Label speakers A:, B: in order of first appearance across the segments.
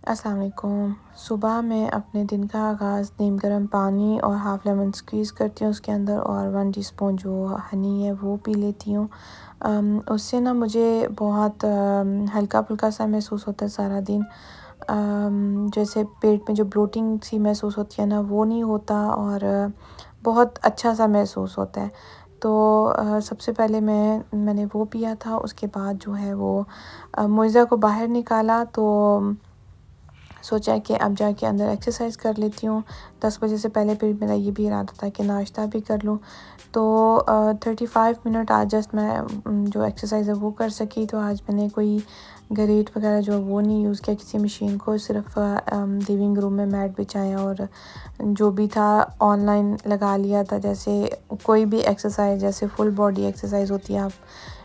A: अस्सलाम वालेकुम। सुबह मैं अपने दिन का आगाज़ नीम गर्म पानी और हाफ़ लेमन स्क्वीज़ करती हूँ उसके अंदर, और 1 टीस्पून जो हनी है वो पी लेती हूँ। उससे ना मुझे बहुत हल्का-फुल्का सा महसूस होता है सारा दिन। जैसे पेट में जो ब्लोटिंग सी महसूस होती है ना, वो नहीं होता, और बहुत अच्छा सा महसूस होता है। तो सबसे पहले मैंने वो पिया था। उसके बाद जो है वो मोइज़ा को बाहर निकाला, तो सोचा कि अब जाके अंदर एक्सरसाइज कर लेती हूँ। 10 बजे से पहले फिर मेरा ये भी इरादा था कि नाश्ता भी कर लूँ। तो 35 मिनट आज जस्ट मैं जो एक्सरसाइज़ है वो कर सकी। तो आज मैंने कोई गरेट वगैरह जो वो नहीं यूज़ किया किसी मशीन को, सिर्फ़ लिविंग रूम में मैट बिछाया और जो भी था ऑनलाइन लगा लिया था। जैसे कोई भी एक्सरसाइज, जैसे फुल बॉडी एक्सरसाइज होती है, आप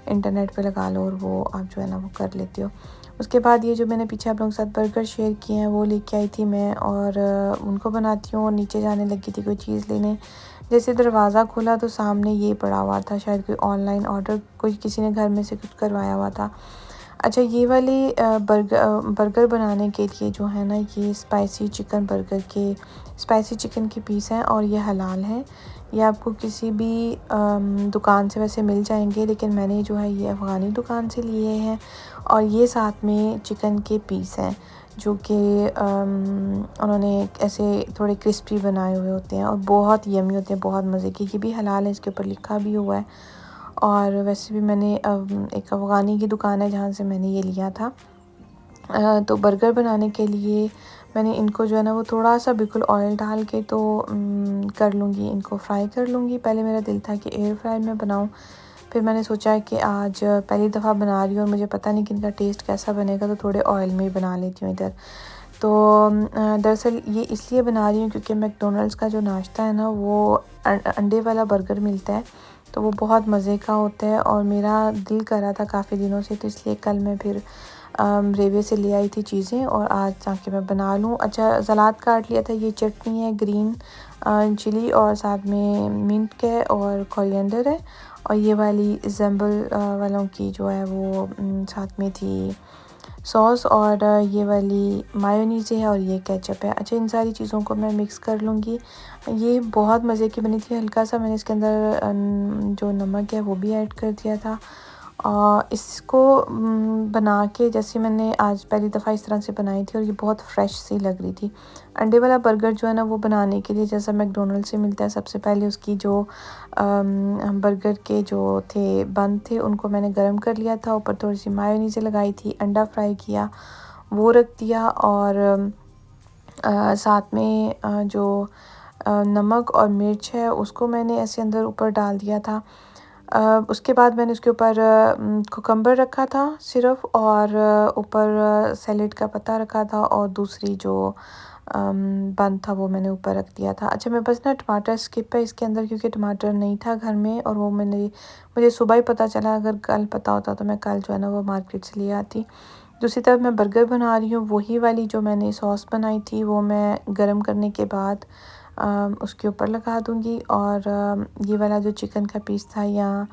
A: इंटरनेट पे लगा लो और वो आप जो है ना वो कर लेते हो। उसके बाद ये जो मैंने पीछे आप लोगों के साथ बर्गर शेयर किए हैं वो लेके आई थी मैं, और उनको बनाती हूँ और नीचे जाने लगी थी कोई चीज़ लेने। जैसे दरवाज़ा खोला तो सामने ये पड़ा हुआ था, शायद कोई ऑनलाइन ऑर्डर कोई किसी ने घर में से कुछ करवाया हुआ था। अच्छा, ये वाली बर्गर बनाने के लिए जो है ना, ये स्पाइसी चिकन बर्गर के स्पाइसी चिकन के पीस हैं और ये हलाल हैं। ये आपको किसी भी दुकान से वैसे मिल जाएंगे, लेकिन मैंने जो है ये अफ़गानी दुकान से लिए हैं। और ये साथ में चिकन के पीस हैं जो कि उन्होंने ऐसे थोड़े क्रिस्पी बनाए हुए होते हैं और बहुत यम्मी होते हैं, बहुत मज़े के। ये भी हलाल है, इसके ऊपर लिखा भी हुआ है। और वैसे भी मैंने एक अफ़गानी की दुकान है जहाँ से मैंने ये लिया था। तो बर्गर बनाने के लिए मैंने इनको जो है ना वो थोड़ा सा बिल्कुल ऑयल डाल के तो कर लूँगी, इनको फ्राई कर लूँगी। पहले मेरा दिल था कि एयर फ्राई में बनाऊँ, फिर मैंने सोचा कि आज पहली दफ़ा बना रही हूँ और मुझे पता नहीं कि इनका टेस्ट कैसा बनेगा, तो थोड़े ऑयल में ही बना लेती हूँ इधर। तो दरअसल ये इसलिए बना रही हूँ क्योंकि मैकडॉनल्ड्स का जो नाश्ता है ना, वो अंडे वाला बर्गर मिलता है, तो वो बहुत मज़े का होता है और मेरा दिल कर रहा था काफ़ी दिनों से, तो इसलिए कल मैं फिर रेवे से ले आई थी चीज़ें और आज जाके मैं बना लूँ। अच्छा, सलाद काट लिया था, ये चटनी है ग्रीन चिली और साथ में मिंट के और कोरिएंडर है, और ये वाली जम्बल वालों की जो है वो साथ में थी सॉस, और ये वाली मायोनीज़ है और ये केचप है। अच्छा, इन सारी चीज़ों को मैं मिक्स कर लूँगी। ये बहुत मज़े की बनी थी। हल्का सा मैंने इसके अंदर जो नमक है वो भी ऐड कर दिया था। इसको बना के जैसे मैंने आज पहली दफ़ा इस तरह से बनाई थी और ये बहुत फ्रेश सी लग रही थी। अंडे वाला बर्गर जो है ना वो बनाने के लिए जैसा मैकडॉनल्ड्स से मिलता है, सबसे पहले उसकी जो बर्गर के जो थे बन थे उनको मैंने गरम कर लिया था, ऊपर थोड़ी सी मायोनीज़ लगाई थी, अंडा फ्राई किया, वो रख दिया, और साथ में जो नमक और मिर्च है उसको मैंने ऐसे अंदर ऊपर डाल दिया था। उसके बाद मैंने उसके ऊपर कुकम्बर रखा था सिर्फ़, और ऊपर सैलेड का पत्ता रखा था, और दूसरी जो बन था वो मैंने ऊपर रख दिया था। अच्छा, मैं बस ना टमाटर स्किप है इसके अंदर क्योंकि टमाटर नहीं था घर में, और वो मुझे सुबह ही पता चला। अगर कल पता होता तो मैं कल जो है ना वो मार्केट से ले आती। दूसरी तरफ मैं बर्गर बना रही हूँ, वही वाली जो मैंने सॉस बनाई थी वो मैं गरम करने के बाद उसके ऊपर लगा दूँगी, और ये वाला जो चिकन का पीस था या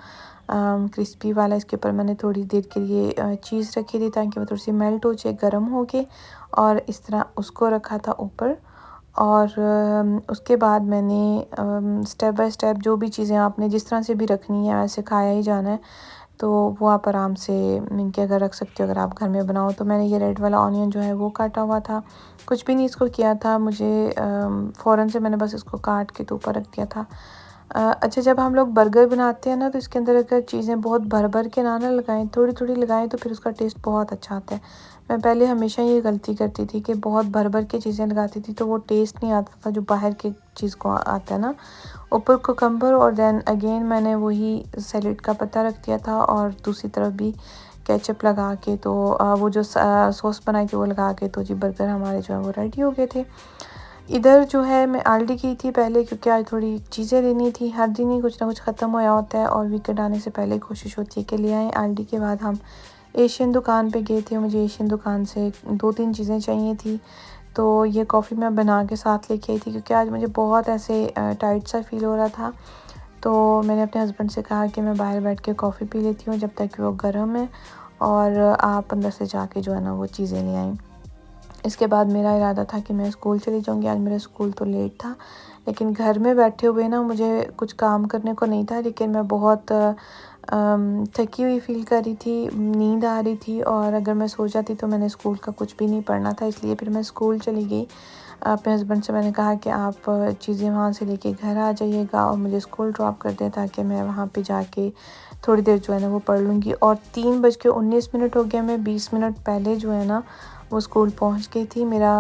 A: क्रिस्पी वाला, इसके ऊपर मैंने थोड़ी देर के लिए चीज़ रखी थी ताकि वो थोड़ी सी मेल्ट हो जाए, गर्म हो के, और इस तरह उसको रखा था ऊपर। और उसके बाद मैंने स्टेप बाय स्टेप जो भी चीज़ें आपने जिस तरह से भी रखनी है वैसे खाया ही जाना है, तो वो आप आराम से इनके अगर रख सकते हो अगर आप घर में बनाओ। तो मैंने ये रेड वाला ऑनियन जो है वो काटा हुआ था, कुछ भी नहीं इसको किया था मुझे, फ़ौरन से मैंने बस इसको काट के तो ऊपर रख दिया था। अच्छा, जब हम लोग बर्गर बनाते हैं ना तो इसके अंदर अगर चीज़ें बहुत भर भर के ना लगाएं, थोड़ी थोड़ी लगाएं, तो फिर उसका टेस्ट बहुत अच्छा आता है। मैं पहले हमेशा ये गलती करती थी कि बहुत भर भर के चीज़ें लगाती थी, तो वो टेस्ट नहीं आता था जो बाहर के चीज़ को आता है ना। ऊपर कुकम्बर और देन अगेन मैंने वही सैलेड का पत्ता रख दिया था, और दूसरी तरफ भी केचप लगा के, तो वो जो सॉस बनाई थी वो लगा के, तो जी बर्गर हमारे जो है वो रेडी हो गए थे। इधर जो है मैं आल्डी की थी पहले क्योंकि आज थोड़ी चीज़ें लेनी थी। हर दिन ही कुछ ना कुछ ख़त्म होया होता है, और वीकेंड आने से पहले कोशिश होती है कि ले आएँ। आल्डी के बाद हम एशियन दुकान पे गए थे। मुझे एशियन दुकान से 2-3 चीज़ें चाहिए थी, तो ये कॉफ़ी मैं बना के साथ लेके आई थी क्योंकि आज मुझे बहुत ऐसे टाइट सा फ़ील हो रहा था। तो मैंने अपने हस्बैंड से कहा कि मैं बाहर बैठ के कॉफ़ी पी लेती हूँ जब तक कि वो गर्म है, और आप अंदर से जाके जो है ना वो चीज़ें ले आएँ। इसके बाद मेरा इरादा था कि मैं स्कूल चली जाऊँगी। आज मेरा स्कूल तो लेट था, लेकिन घर में बैठे हुए ना मुझे कुछ काम करने को नहीं था, लेकिन मैं बहुत थकी हुई फ़ील कर रही थी, नींद आ रही थी, और अगर मैं सो जाती तो मैंने स्कूल का कुछ भी नहीं पढ़ना था, इसलिए फिर मैं स्कूल चली गई। अपने हस्बैंड से मैंने कहा कि आप चीज़ें वहाँ से लेके घर आ जाइएगा और मुझे स्कूल ड्रॉप कर दें, ताकि मैं वहाँ पे जाके थोड़ी देर जो है ना वो पढ़ लूँगी। और 3:19 हो गया, मैं 20 मिनट पहले जो है ना वो स्कूल पहुँच गई थी। मेरा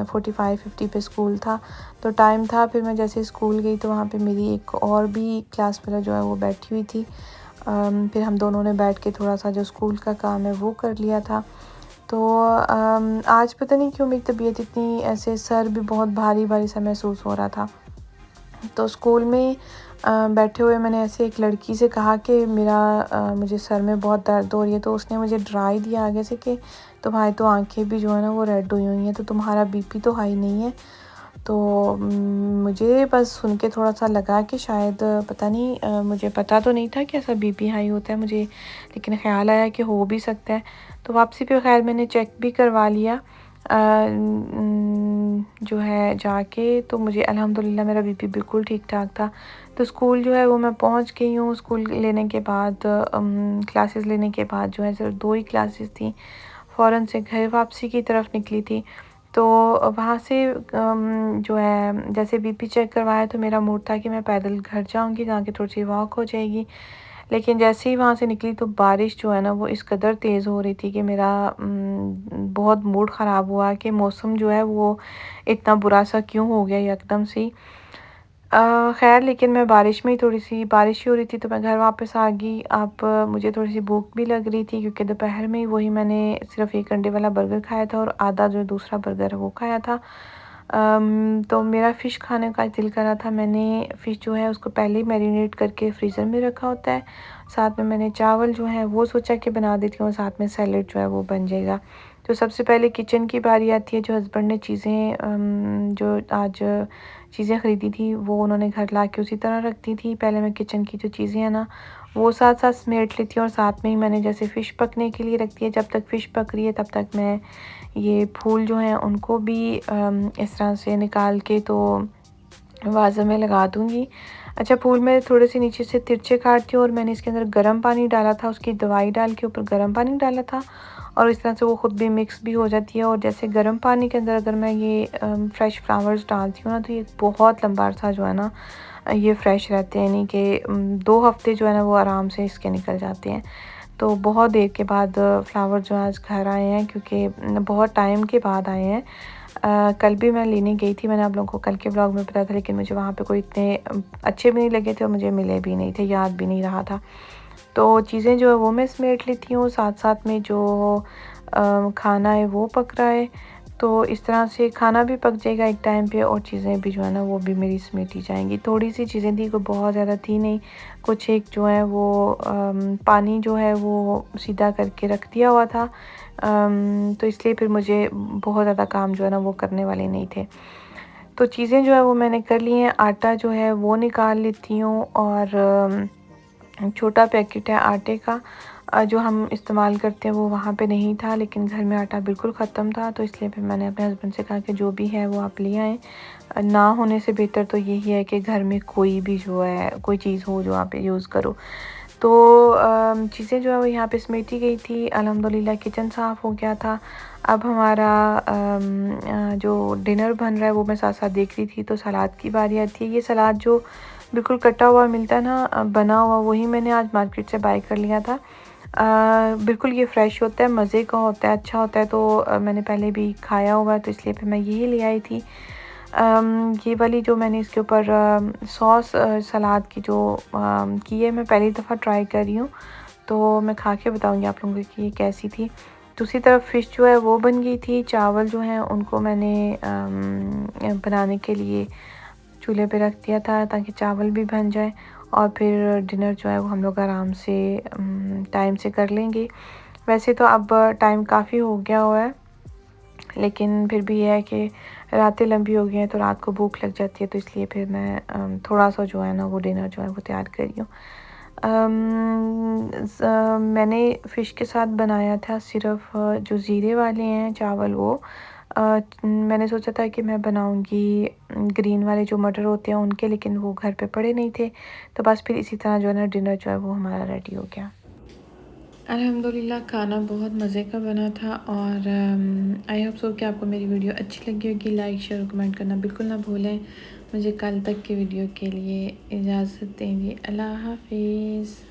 A: 45-50 पे स्कूल था, तो टाइम था। फिर मैं जैसे स्कूल गई तो वहाँ पे मेरी एक और भी क्लास फेलो जो है वो बैठी हुई थी। फिर हम दोनों ने बैठ के थोड़ा-सा जो स्कूल का काम है वो कर लिया था। तो आज पता नहीं क्यों मेरी तबीयत इतनी, ऐसे सर भी बहुत भारी-भारी सा महसूस हो रहा था। तो स्कूल में बैठे हुए मैंने ऐसे एक लड़की से कहा कि मुझे सर में बहुत दर्द हो रही है, तो उसने मुझे डरा ही दिया आगे से कि तुम्हारी तो आँखें भी जो है ना वो रेड हुई हुई हैं, तो तुम्हारा बीपी तो हाई नहीं है। तो मुझे बस सुन के थोड़ा-सा लगा कि शायद पता नहीं, मुझे पता तो नहीं था कि ऐसा बीपी हाई होता है मुझे, लेकिन ख़्याल आया कि हो भी सकता है। तो वापसी पे ख़ैर मैंने चेक भी करवा लिया जो है जाके, तो मुझे अल्हम्दुलिल्लाह मेरा बीपी बिल्कुल ठीक-ठाक था। तो स्कूल जो है वो मैं पहुँच गई हूँ। स्कूल लेने के बाद क्लासेस लेने के बाद जो है सिर्फ़ 2 ही क्लासेस थी। फ़ौरन से घर वापसी की तरफ निकली थी। तो वहाँ से जो है जैसे बीपी चेक करवाया तो मेरा मूड था कि मैं पैदल घर जाऊँगी, ताकि थोड़ी-सी वॉक हो जाएगी। लेकिन जैसे ही वहाँ से निकली तो बारिश जो है ना वो इस कदर तेज़ हो रही थी कि मेरा बहुत मूड ख़राब हुआ कि मौसम जो है वो इतना बुरा-सा क्यों हो गया एकदम से ही। ख़ैर लेकिन मैं बारिश में ही, थोड़ी-सी बारिश ही हो रही थी तो मैं घर वापस आ गई। अब मुझे थोड़ी-सी भूख भी लग रही थी, क्योंकि दोपहर में ही वही मैंने सिर्फ़ 1 अंडे वाला बर्गर खाया था और आधा जो दूसरा बर्गर है वो खाया था। तो मेरा फ़िश खाने का दिल कर रहा था। मैंने फ़िश जो है उसको पहले ही मैरिनेट करके फ्रीज़र में रखा होता है। साथ में मैंने चावल जो है वो सोचा कि बना देती हूँ, साथ में सैलेड जो है वो बन जाएगा। तो सबसे पहले किचन की बारी आती है। जो हस्बैंड ने चीज़ें जो आज चीज़ें ख़रीदी थी वो उन्होंने घर ला के उसी तरह रख दी थी। पहले मैं किचन की जो चीज़ें हैं ना वो साथ-साथ समेट लेती हूँ, और साथ में ही मैंने जैसे फ़िश पकने के लिए रख दिया। जब तक फ़िश पक रही है तब तक मैं ये फूल जो हैं उनको भी इस तरह से निकाल के तो वाज़ा में लगा दूँगी। अच्छा, फूल मैं थोड़े-से नीचे से तिरछे काटती हूँ, और मैंने इसके अंदर गर्म पानी डाला था, उसकी दवाई डाल के ऊपर गर्म पानी डाला था, और इस तरह से वो ख़ुद भी मिक्स भी हो जाती है। और जैसे गर्म पानी के अंदर अगर मैं ये फ्रेश फ्लावर्स डालती हूँ ना, तो ये बहुत लंबा अरसा जो है ना ये फ्रेश रहते हैं, यानी कि 2 हफ़्ते जो है ना वो आराम से इसके निकल जाते हैं। तो बहुत देर के बाद फ्लावर जो आज घर आए हैं, क्योंकि बहुत टाइम के बाद आए हैं। कल भी मैं लेने गई थी, मैंने आप लोगों को कल के व्लॉग में बताया था, लेकिन मुझे वहाँ पे कोई इतने अच्छे भी नहीं लगे थे और मुझे मिले भी नहीं थे, याद भी नहीं रहा था। तो चीज़ें जो है वो मैं समेट लेती हूँ, साथ-साथ में जो खाना है वो पक रहा है। तो इस तरह से खाना भी पक जाएगा एक टाइम पे, और चीज़ें भी जो है ना वो भी मेरी समेटी जाएँगी। थोड़ी-सी चीज़ें थी, कोई बहुत ज़्यादा थी नहीं। कुछ एक जो है वो पानी जो है वो सीधा करके रख दिया हुआ था। तो इसलिए फिर मुझे बहुत ज़्यादा काम जो है ना वो करने वाले नहीं थे। तो चीज़ें जो है वो मैंने कर ली हैं। आटा जो है वो निकाल लेती हूँ, और छोटा पैकेट है आटे का जो हम इस्तेमाल करते हैं वो वहाँ पे नहीं था, लेकिन घर में आटा बिल्कुल ख़त्म था, तो इसलिए फिर मैंने अपने हस्बैंड से कहा कि जो भी है वो आप ले आएँ। ना होने से बेहतर तो यही है कि घर में कोई भी जो है कोई चीज़ हो जो आप यूज़ करो। तो चीज़ें जो है वो यहाँ पे समेटी गई थी। अल्हम्दुलिल्लाह किचन साफ़ हो गया था। अब हमारा जो डिनर बन रहा है वो मैं साथ-साथ देख रही थी, तो सलाद की बारी आती है। ये सलाद जो बिल्कुल कटा हुआ मिलता है ना, बना हुआ, वही मैंने आज मार्केट से बाय कर लिया था। बिल्कुल ये फ्रेश होता है, मज़े का होता है, अच्छा होता है, तो मैंने पहले भी खाया हुआ है, तो इसलिए फिर मैं यही ले आई थी। ये वाली जो मैंने इसके ऊपर सॉस सलाद की जो की है, मैं पहली दफ़ा ट्राई कर रही हूँ, तो मैं खा के बताऊँगी आप लोगों को कि ये कैसी थी। दूसरी तरफ फ़िश जो है वो बन गई थी। चावल जो हैं उनको मैंने बनाने के लिए चूल्हे पे रख दिया था, ताकि चावल भी बन जाए, और फिर डिनर जो है वो हम लोग आराम से टाइम से कर लेंगे। वैसे तो अब टाइम काफ़ी हो गया हुआ है, लेकिन फिर भी ये है कि रातें लंबी हो गई हैं, तो रात को भूख लग जाती है, तो इसलिए फिर मैं थोड़ा-सा जो है ना वो डिनर जो है वो तैयार कर रही हूँ। मैंने फ़िश के साथ बनाया था सिर्फ़ जो ज़ीरे वाले हैं चावल वो, मैंने सोचा था कि मैं बनाऊंगी ग्रीन वाले जो मटर होते हैं उनके, लेकिन वो घर पे पड़े नहीं थे। तो बस फिर इसी तरह जो है ना डिनर जो है वो हमारा रेडी हो गया। अल्हम्दुलिल्लाह खाना बहुत मज़े का बना था और आई होप सो कि आपको मेरी वीडियो अच्छी लगी होगी। लाइक शेयर और कमेंट करना बिल्कुल ना भूलें। मुझे कल तक की वीडियो के लिए इजाज़त देंगे। अल्लाह हाफिज़।